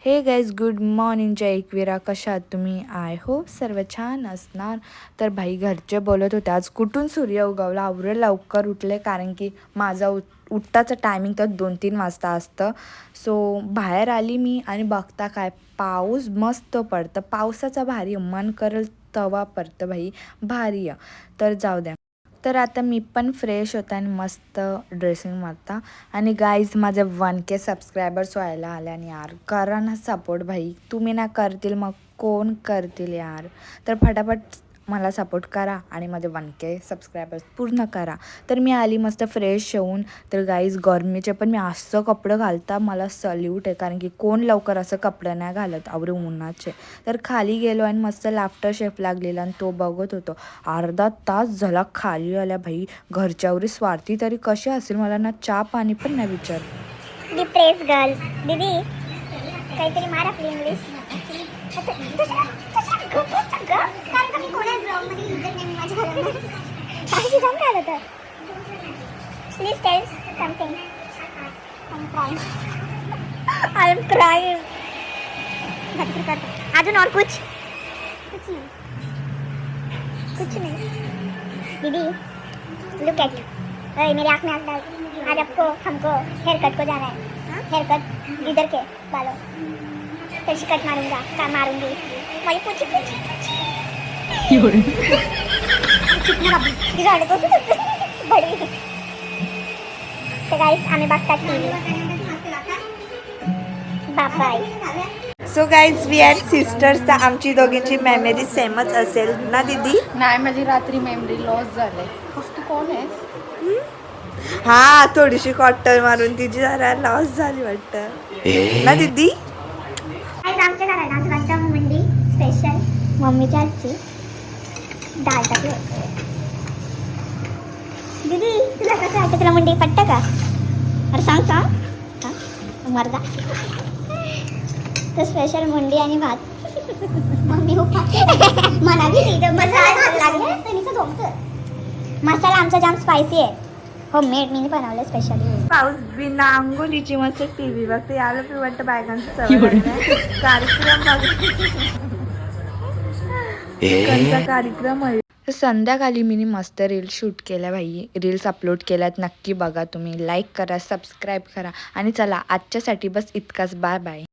हे guys good morning जय एकविरा, कशा आहात तुम्ही? आय होप सर्व छान असणार. तर भाई घरचे बोलत होते आज कुठून सूर्य उगवला, आवरे लवकर उठले कारण की माझा उठताचं टायमिंग तर 2-3 वाजता असतं. सो बाहेर आली मी आणि बघता काय पाऊस मस्त पडतं, पावसाचा भारी मन करेल तवा पडतं भाई भारी. तर जाऊ द्या. तर आता मी पण फ्रेश होता आणि मस्त ड्रेसिंग मारता आणि गाईज माझे 1K सबस्क्रायबर्स व्हायला आले आणि यार करा ना सपोर्ट भाई, तुम्ही ना करतील मग कोण करतील यार. तर फटाफट मला सपोर्ट करा आणि माझे 1K सबस्क्रायबर्स पूर्ण करा. तर मी आली मस्त फ्रेश होऊन. तर गाईज गरमीचे पण मी असं कपडं घालता मला सल्यूट आहे कारण की कोण लवकर असं कपडं नाही घालत आवरे उन्हाचे. तर खाली गेलो आणि मस्त लाफ्टर शेफ लागलेला आणि तो बघत होतो. अर्धा तास झाला खाली आल्या भाई, घरच्यावरी स्वार्थी तरी कसे असेल, मला ना चहा पाणी पण नाही विचार. डिप्रेस गर्ल दीदी काहीतरी मार आपली English. Please tell something. I am crying. अजून और कुछ कुछ नहीं दीदी. Look at. अरे मेरी आँख में आँख डाल. आज आपको हमको हेयर कट को जाना है. हेयर कट इधर के बालों कैसे कट मारूंगा का मारूंगी वही पूछी कितना बाबू तो बड़ी. तो गाइस आम्ही बघतात TV. Bye bye. So guys we are sisters. तर आमची दोघींची मेमरी सेमच असेल ना दीदी? नाही, माझी रात्री मेमरी लॉस झाले. तू कोण आहेस? हा, थोडीशी कॉटन मारून तिची जरा लॉस झाली वाटतं ना दीदी? आज आमच्या घरात आज वाटतं मंडी स्पेशल मम्मीच्या हातची डाळ टाकली. दीदी तुला कसं वाटतं, तुला मंडी पटतं का? अरे सांग सांग मर्दा. तर स्पेशल मुंडी आणि भात मम्मी मला बी मसाला लागले तर झोपतं. मसाला आमचा जाम स्पायसी आहे. होममेड मी बनवलं स्पेशली. पाऊस बिना अंघोळीची मस्त टीव्ही बघते, याला पण वाटतं बायकांचं सवय लागलंय. कार्यक्रम कोणता कार्यक्रम आहे. संध्याकाळी मी मस्त रील शूट केल्या भाई, रील्स अपलोड केल्यात, नक्की बघा तुम्ही. लाईक करा, सबस्क्राईब करा आणि चला आजच्यासाठी बस इतकाच. Bye bye.